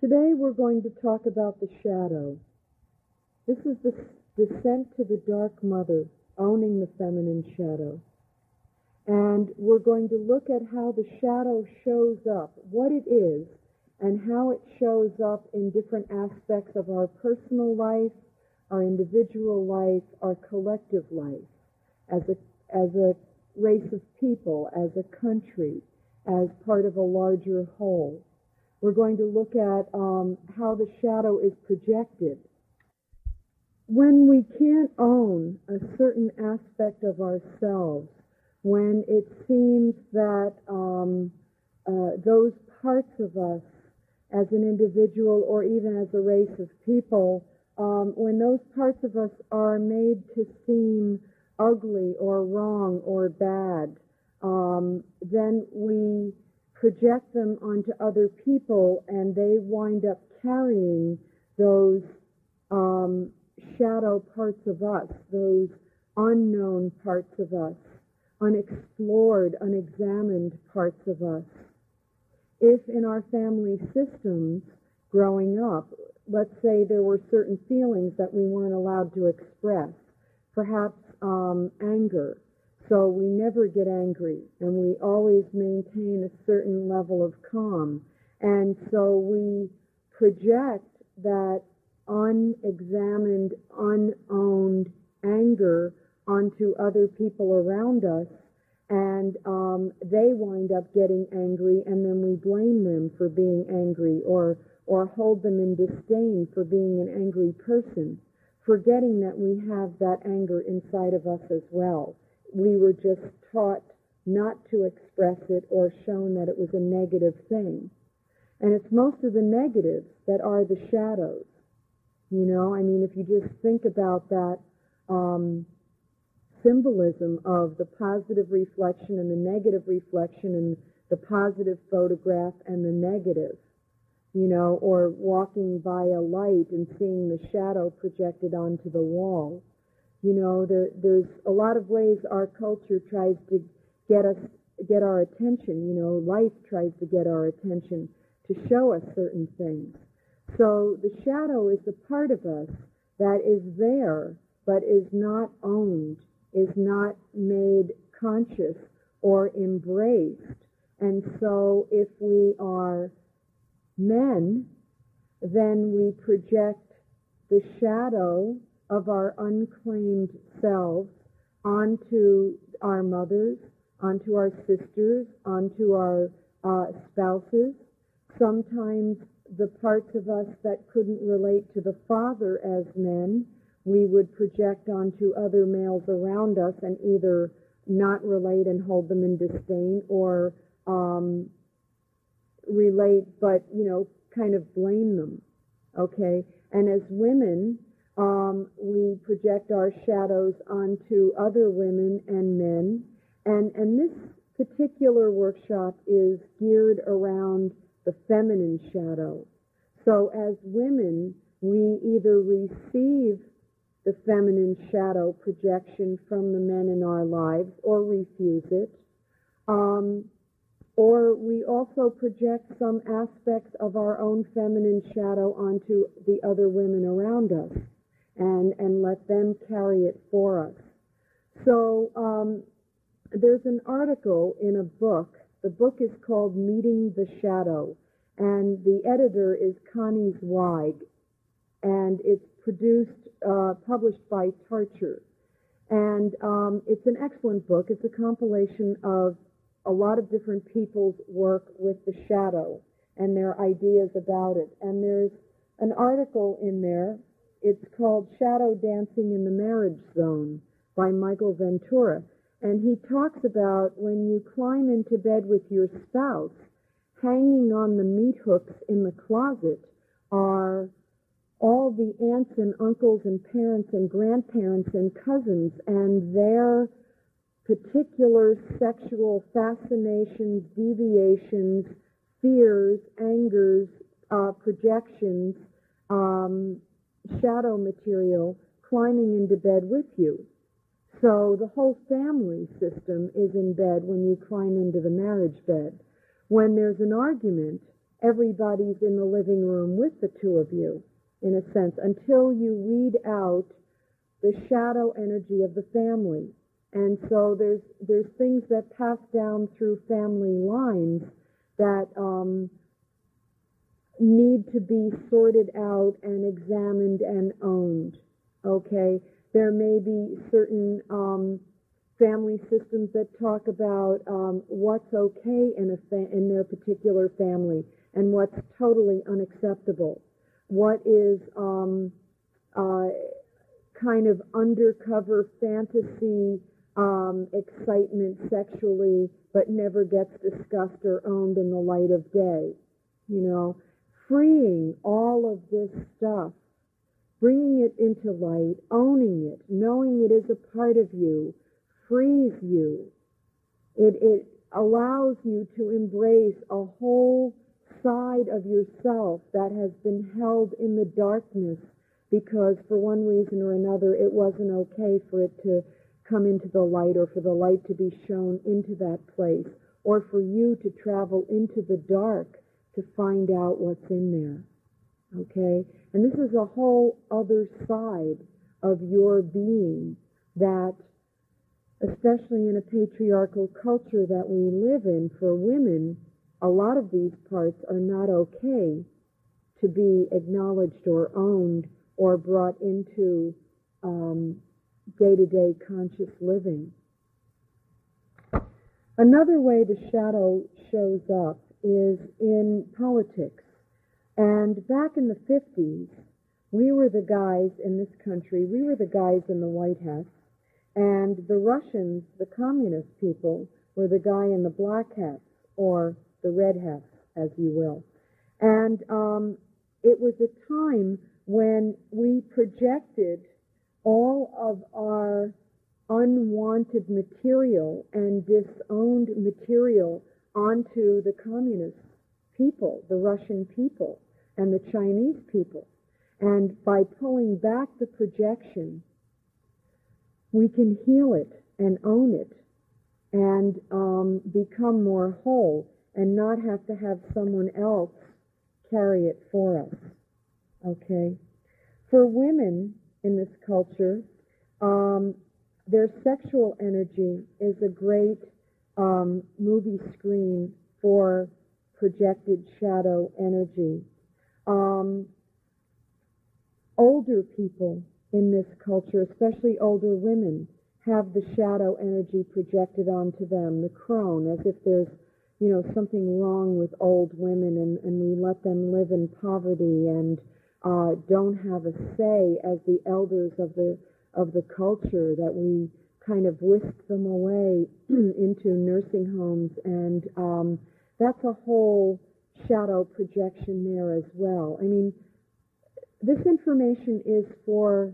Today we're going to talk about the shadow. This is the descent to the dark mother, owning the feminine shadow. And we're going to look at how the shadow shows up, what it is, and how it shows up in different aspects of our personal life, our individual life, our collective life, as a race of people, as a country, as part of a larger whole. We're going to look at how the shadow is projected. When we can't own a certain aspect of ourselves, when it seems that those parts of us as an individual or even as a race of people, when those parts of us are made to seem ugly or wrong or bad, then we project them onto other people, and they wind up carrying those shadow parts of us, those unknown parts of us, unexplored, unexamined parts of us. If in our family systems growing up, let's say there were certain feelings that we weren't allowed to express, perhaps anger, so we never get angry, and we always maintain a certain level of calm. And so we project that unexamined, unowned anger onto other people around us, and they wind up getting angry, and then we blame them for being angry, or hold them in disdain for being an angry person, forgetting that we have that anger inside of us as well. We were just taught not to express it or shown that it was a negative thing. And it's most of the negatives that are the shadows. You know, I mean, if you just think about that symbolism of the positive reflection and the negative reflection, and the positive photograph and the negative, you know, or walking by a light and seeing the shadow projected onto the wall. You know, there's a lot of ways our culture tries to get our attention. You know, life tries to get our attention to show us certain things. So the shadow is the part of us that is there, but is not owned, is not made conscious or embraced. And so if we are men, then we project the shadow of our unclaimed selves onto our mothers, onto our sisters, onto our spouses. Sometimes the parts of us that couldn't relate to the father as men, we would project onto other males around us and either not relate and hold them in disdain, or relate but, you know, kind of blame them, okay? And as women, we project our shadows onto other women and men, and this particular workshop is geared around the feminine shadow. So as women, we either receive the feminine shadow projection from the men in our lives or refuse it, or we also project some aspects of our own feminine shadow onto the other women around us, and let them carry it for us. So there's an article in a book. The book is called Meeting the Shadow, and the editor is Connie Zweig, and it's published by Tarcher. And it's an excellent book. It's a compilation of a lot of different people's work with the shadow and their ideas about it. And there's an article in there. It's called Shadow Dancing in the Marriage Zone by Michael Ventura. And he talks about when you climb into bed with your spouse, hanging on the meat hooks in the closet are all the aunts and uncles and parents and grandparents and cousins and their particular sexual fascinations, deviations, fears, angers, projections, shadow material climbing into bed with you. So the whole family system is in bed when you climb into the marriage bed. When there's an argument, everybody's in the living room with the two of you, in a sense, until you weed out the shadow energy of the family. And so there's things that pass down through family lines that need to be sorted out and examined and owned. Okay? There may be certain family systems that talk about what's okay in their particular family and what's totally unacceptable. What is kind of undercover fantasy excitement sexually, but never gets discussed or owned in the light of day. You know, freeing all of this stuff, bringing it into light, owning it, knowing it is a part of you, frees you. It allows you to embrace a whole side of yourself that has been held in the darkness because for one reason or another it wasn't okay for it to come into the light, or for the light to be shown into that place, or for you to travel into the dark to find out what's in there. Okay? And this is a whole other side of your being that, especially in a patriarchal culture that we live in, for women, a lot of these parts are not okay to be acknowledged or owned or brought into day-to-day conscious living. Another way the shadow shows up is in politics. And back in the 50s, we were the guys in this country, we were the guys in the White House, and the Russians, the communist people, were the guy in the black hats, or the red hats, as you will. And it was a time when we projected all of our unwanted material and disowned material onto the communist people, the Russian people, and the Chinese people. And by pulling back the projection, we can heal it and own it and become more whole and not have to have someone else carry it for us. Okay? For women in this culture, their sexual energy is a great movie screen for projected shadow energy. Older people in this culture, especially older women, have the shadow energy projected onto them, the crone, as if there's, you know, something wrong with old women, and we let them live in poverty and don't have a say as the elders of the culture, that we kind of whisk them away into nursing homes, and that's a whole shadow projection there as well. I mean, this information is for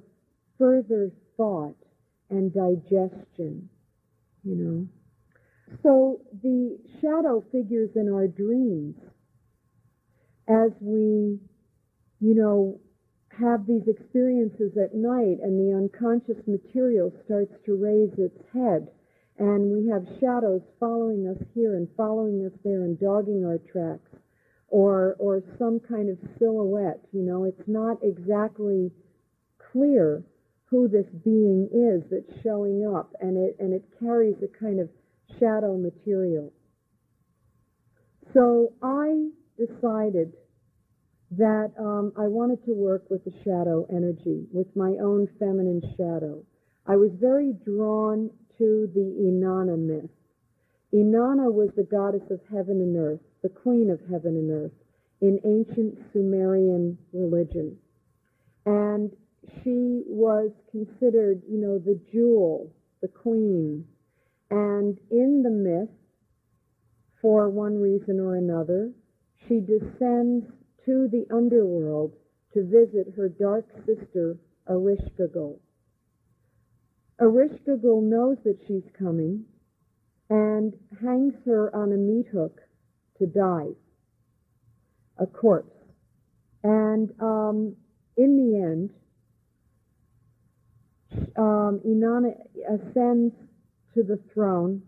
further thought and digestion, you know. So the shadow figures in our dreams as we, you know, have these experiences at night, and the unconscious material starts to raise its head, and we have shadows following us here and following us there and dogging our tracks, or some kind of silhouette. You know, it's not exactly clear who this being is that's showing up, and it carries a kind of shadow material. So I decided that I wanted to work with the shadow energy, with my own feminine shadow. I was very drawn to the Inanna myth. Inanna was the goddess of heaven and earth, the queen of heaven and earth, in ancient Sumerian religion. And she was considered, you know, the jewel, the queen. And in the myth, for one reason or another, she descends to the underworld to visit her dark sister, Ereshkigal. Ereshkigal knows that she's coming and hangs her on a meat hook to die, a corpse. And in the end, Inanna ascends to the throne.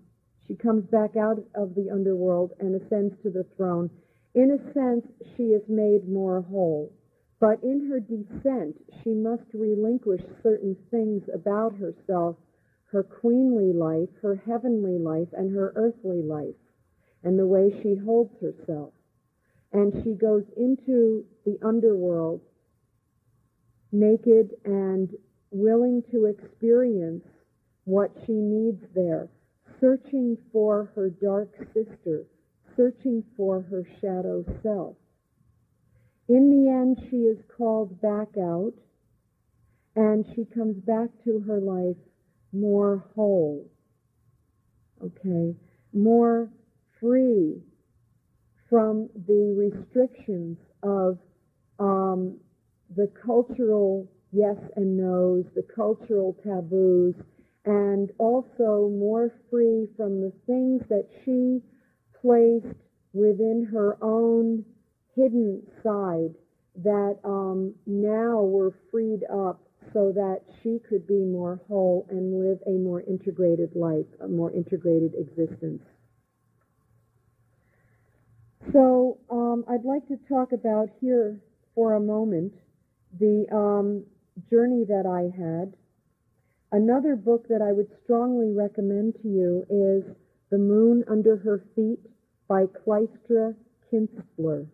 She comes back out of the underworld and ascends to the throne In a sense, she is made more whole. But in her descent, she must relinquish certain things about herself, her queenly life, her heavenly life, and her earthly life, and the way she holds herself. And she goes into the underworld naked and willing to experience what she needs there, searching for her dark sister, searching for her shadow self. In the end, she is called back out, and she comes back to her life more whole, okay, more free from the restrictions of the cultural yes and no's, the cultural taboos, and also more free from the things that she placed within her own hidden side that now were freed up so that she could be more whole and live a more integrated life, a more integrated existence. So I'd like to talk about here for a moment the journey that I had. Another book that I would strongly recommend to you is The Moon Under Her Feet by Clijsters Kinstler,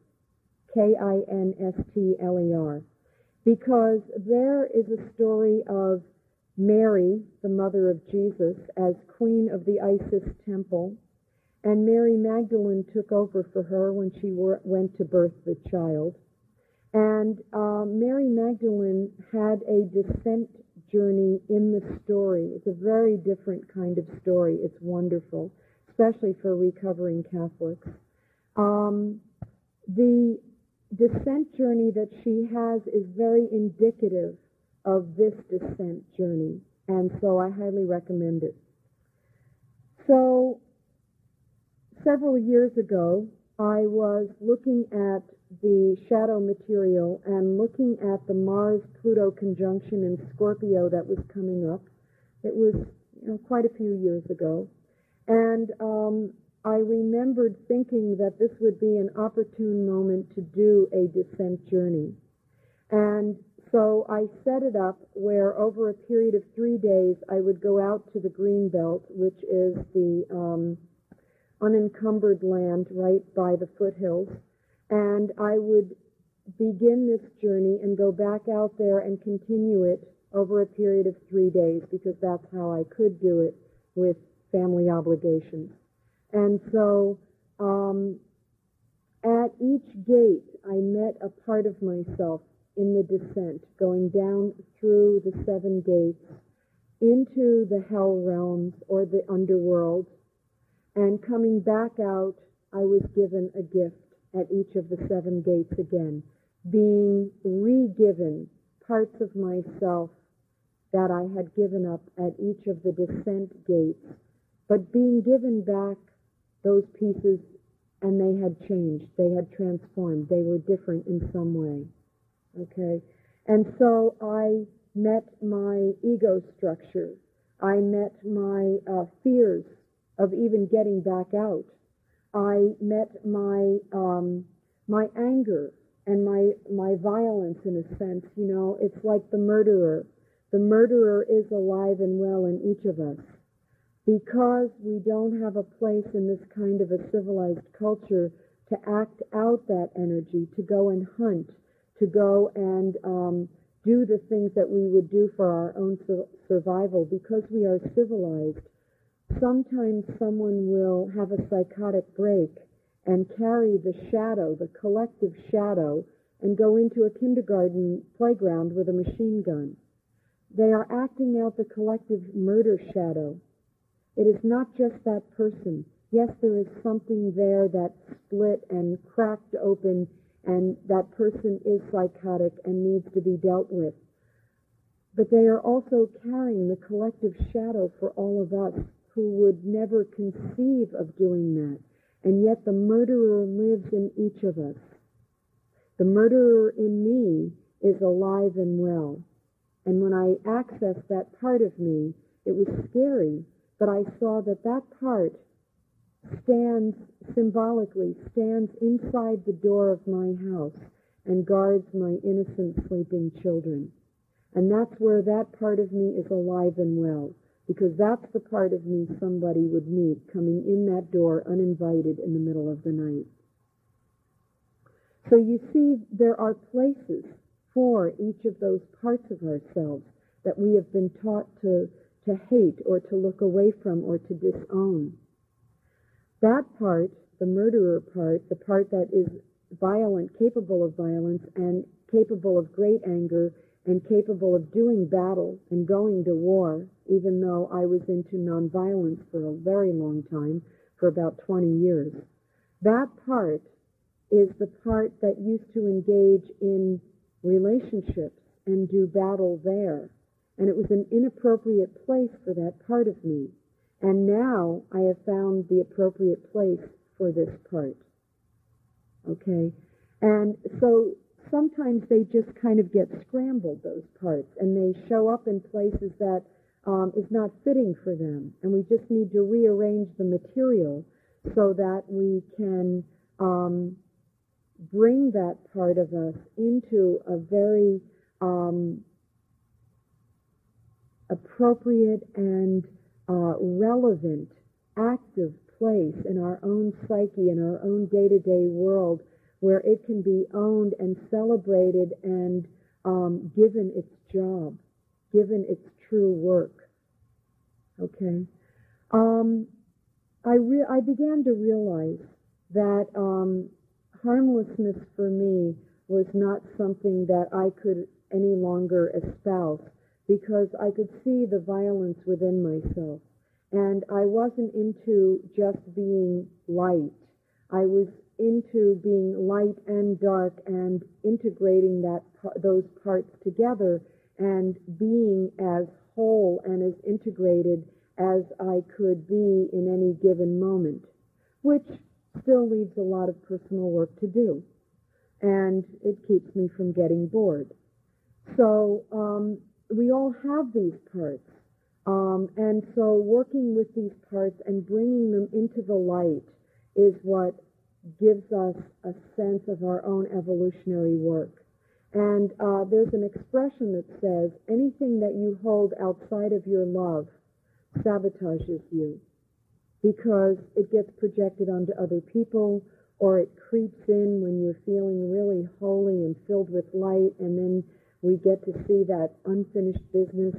Kinstler, because there is a story of Mary, the mother of Jesus, as queen of the Isis temple, and Mary Magdalene took over for her when she went to birth the child. And Mary Magdalene had a descent journey in the story. It's a very different kind of story. It's wonderful, especially for recovering Catholics. The descent journey that she has is very indicative of this descent journey, and so I highly recommend it. So, several years ago, I was looking at the shadow material and looking at the Mars-Pluto conjunction in Scorpio that was coming up. It was quite a few years ago. And I remembered thinking that this would be an opportune moment to do a descent journey. And so I set it up where over a period of 3 days I would go out to the green belt, which is the unencumbered land right by the foothills, and I would begin this journey and go back out there and continue it over a period of 3 days, because that's how I could do it with family obligations. And so at each gate I met a part of myself in the descent, going down through the 7 gates into the hell realms or the underworld. And coming back out, I was given a gift at each of the 7 gates again, being re-given parts of myself that I had given up at each of the descent gates, but being given back those pieces, and they had changed, they had transformed, they were different in some way. Okay? And so I met my ego structure. I met my fears of even getting back out. I met my my anger and my violence, in a sense. It's like the murderer. The murderer is alive and well in each of us. Because we don't have a place in this kind of a civilized culture to act out that energy, to go and hunt, to go and do the things that we would do for our own survival, because we are civilized. Sometimes someone will have a psychotic break and carry the shadow, the collective shadow, and go into a kindergarten playground with a machine gun. They are acting out the collective murder shadow. It is not just that person. Yes, there is something there that split and cracked open, and that person is psychotic and needs to be dealt with. But they are also carrying the collective shadow for all of us who would never conceive of doing that. And yet the murderer lives in each of us. The murderer in me is alive and well. And when I accessed that part of me, it was scary, but I saw that that part stands, symbolically, stands inside the door of my house and guards my innocent sleeping children. And that's where that part of me is alive and well, because that's the part of me somebody would meet coming in that door uninvited in the middle of the night. So you see, there are places for each of those parts of ourselves that we have been taught to hate or to look away from or to disown. That part, the murderer part, the part that is violent, capable of violence, and capable of great anger, and capable of doing battle and going to war, even though I was into nonviolence for a very long time, for about 20 years. That part is the part that used to engage in relationships and do battle there. And it was an inappropriate place for that part of me. And now I have found the appropriate place for this part. Okay? And so sometimes they just kind of get scrambled, those parts, and they show up in places that is not fitting for them. And we just need to rearrange the material so that we can bring that part of us into a very appropriate and relevant, active place in our own psyche, in our own day-to-day world, where it can be owned and celebrated and given its job, given its true work. Okay? I began to realize that harmlessness for me was not something that I could any longer espouse, because I could see the violence within myself. And I wasn't into just being light. I was into being light and dark and integrating those parts together and being as whole and as integrated as I could be in any given moment, which still leaves a lot of personal work to do. And it keeps me from getting bored. So we all have these parts. And so working with these parts and bringing them into the light is what gives us a sense of our own evolutionary work. And there's an expression that says, anything that you hold outside of your love sabotages you, because it gets projected onto other people, or it creeps in when you're feeling really holy and filled with light, and then we get to see that unfinished business,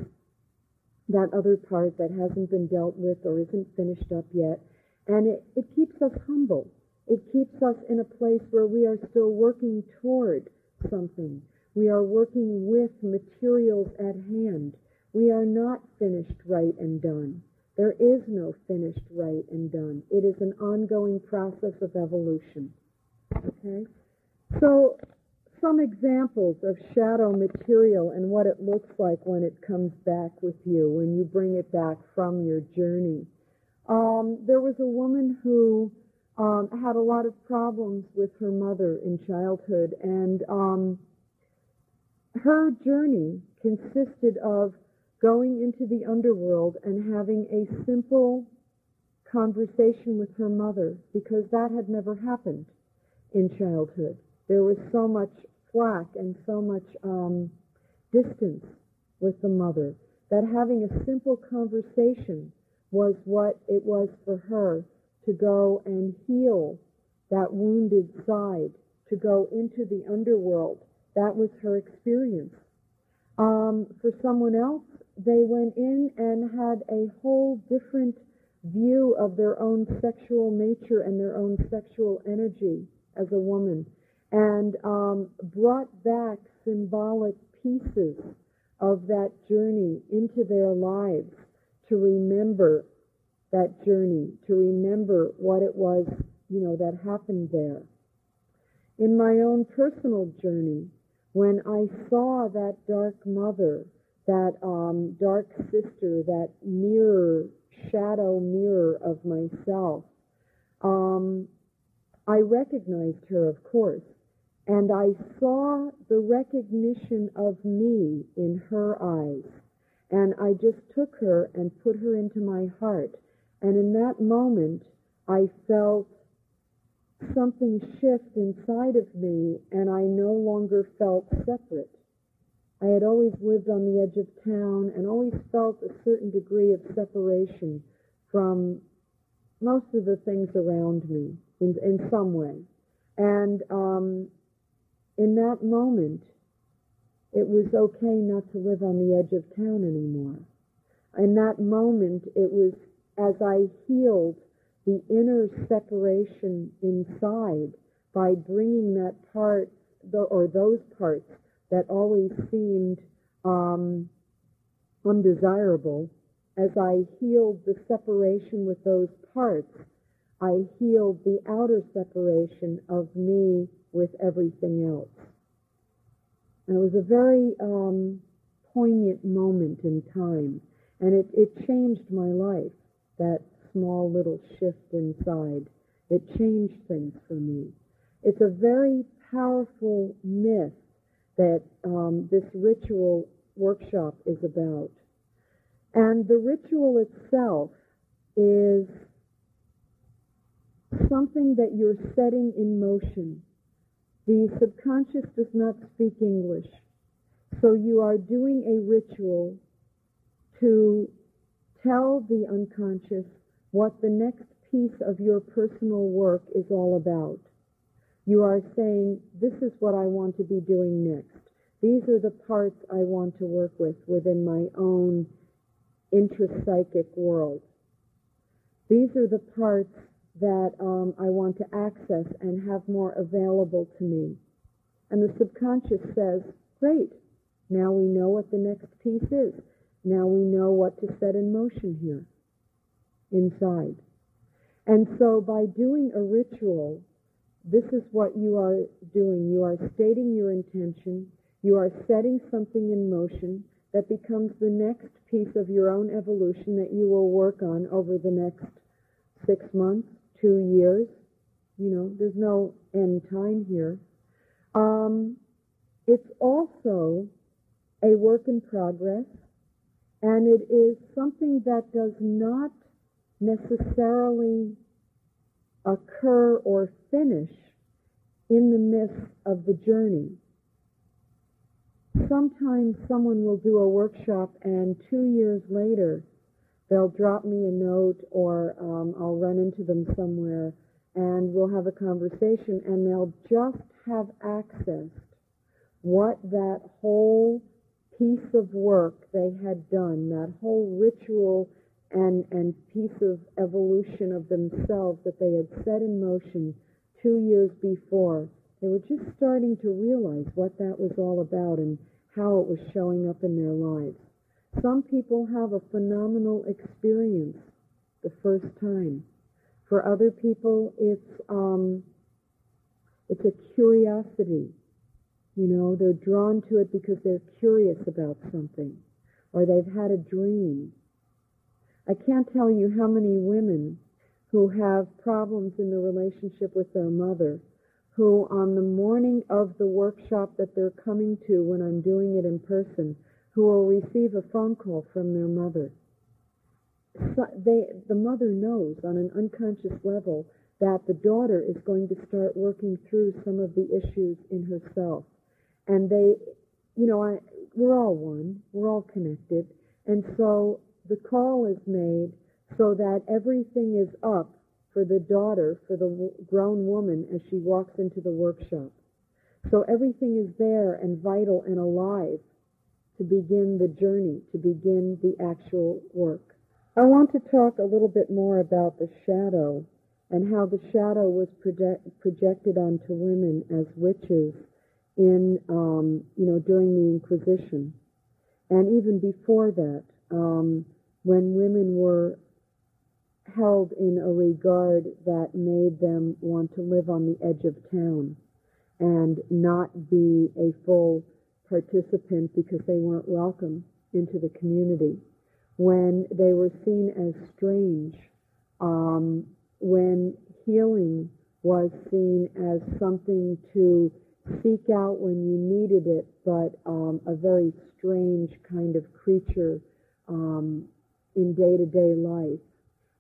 that other part that hasn't been dealt with or isn't finished up yet. And it keeps us humble. It keeps us in a place where we are still working toward something. We are working with materials at hand. We are not finished, right, and done. There is no finished, right, and done. It is an ongoing process of evolution. Okay? So, some examples of shadow material and what it looks like when it comes back with you, when you bring it back from your journey. There was a woman who had a lot of problems with her mother in childhood, and her journey consisted of going into the underworld and having a simple conversation with her mother, because that had never happened in childhood. There was so much flack and so much distance with the mother that having a simple conversation was what it was for her to go and heal that wounded side, to go into the underworld. That was her experience. For someone else, they went in and had a whole different view of their own sexual nature and their own sexual energy as a woman, and brought back symbolic pieces of that journey into their lives to remember that journey, to remember what it was, that happened there. In my own personal journey, when I saw that dark mother, that dark sister, that mirror, shadow mirror of myself, I recognized her, of course, and I saw the recognition of me in her eyes, and I just took her and put her into my heart, and in that moment, I felt something shift inside of me, and I no longer felt separate. I had always lived on the edge of town and always felt a certain degree of separation from most of the things around me in some way. And in that moment, it was okay not to live on the edge of town anymore. In that moment, it was as I healed the inner separation inside by bringing that part, or those parts that always seemed undesirable, as I healed the separation with those parts, I healed the outer separation of me with everything else. And it was a very poignant moment in time, and it changed my life, that small little shift inside. It changed things for me. It's a very powerful myth that this ritual workshop is about. And the ritual itself is something that you're setting in motion. The subconscious does not speak English, so you are doing a ritual to tell the unconscious what the next piece of your personal work is all about. You are saying, this is what I want to be doing next. These are the parts I want to work with within my own intrapsychic world. These are the parts that I want to access and have more available to me. And the subconscious says, great, now we know what the next piece is. Now we know what to set in motion here, inside. And so by doing a ritual, this is what you are doing. You are stating your intention. You are setting something in motion that becomes the next piece of your own evolution that you will work on over the next 6 months, 2 years. You know, there's no end time here. It's also a work in progress, and it is something that does not necessarily occur or finish in the midst of the journey. Sometimes someone will do a workshop and 2 years later they'll drop me a note, or I'll run into them somewhere and we'll have a conversation, and they'll just have accessed what that whole piece of work they had done, that whole ritual and piece of evolution of themselves that they had set in motion 2 years before. They were just starting to realize what that was all about and how it was showing up in their lives. Some people have a phenomenal experience the first time. For other people, it's a curiosity. You know, they're drawn to it because they're curious about something, or they've had a dream. I can't tell you how many women who have problems in the relationship with their mother, who on the morning of the workshop that they're coming to, when I'm doing it in person, who will receive a phone call from their mother. So the mother knows on an unconscious level that the daughter is going to start working through some of the issues in herself. And they, you know, we're all one, we're all connected, and so the call is made so that everything is up for the daughter, for the grown woman as she walks into the workshop. So everything is there and vital and alive to begin the journey, to begin the actual work. I want to talk a little bit more about the shadow and how the shadow was projected onto women as witches in, during the Inquisition. And even before that, when women were held in a regard that made them want to live on the edge of town and not be a full participant because they weren't welcome into the community, when they were seen as strange, when healing was seen as something to seek out when you needed it, but a very strange kind of creature in day-to-day life.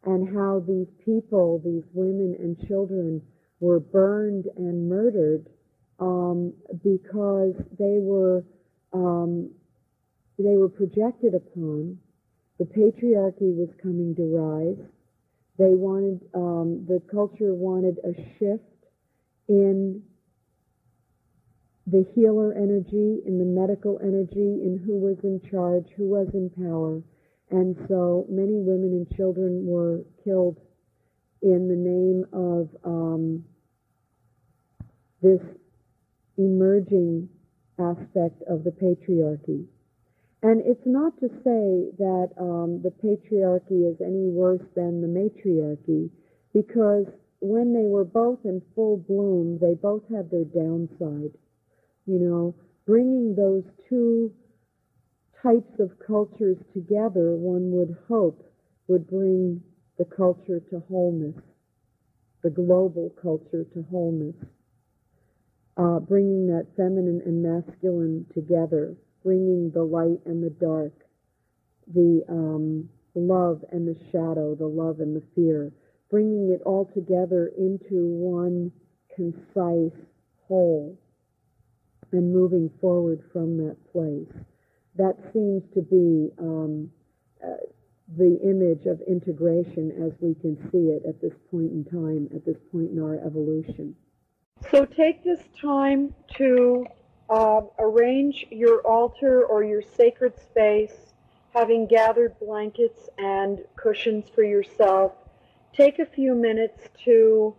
and how these people, these women and children, were burned and murdered because they were projected upon. The patriarchy was coming to rise. They wanted, the culture wanted a shift in the healer energy, in the medical energy, in who was in charge, who was in power. And so many women and children were killed in the name of this emerging aspect of the patriarchy. And it's not to say that the patriarchy is any worse than the matriarchy, because when they were both in full bloom, they both had their downside. You know, bringing those two types of cultures together, one would hope, would bring the culture to wholeness, the global culture to wholeness, bringing that feminine and masculine together, bringing the light and the dark, the love and the shadow, the love and the fear, bringing it all together into one concise whole and moving forward from that place. That seems to be the image of integration as we can see it at this point in time, at this point in our evolution. So take this time to arrange your altar or your sacred space, having gathered blankets and cushions for yourself. Take a few minutes to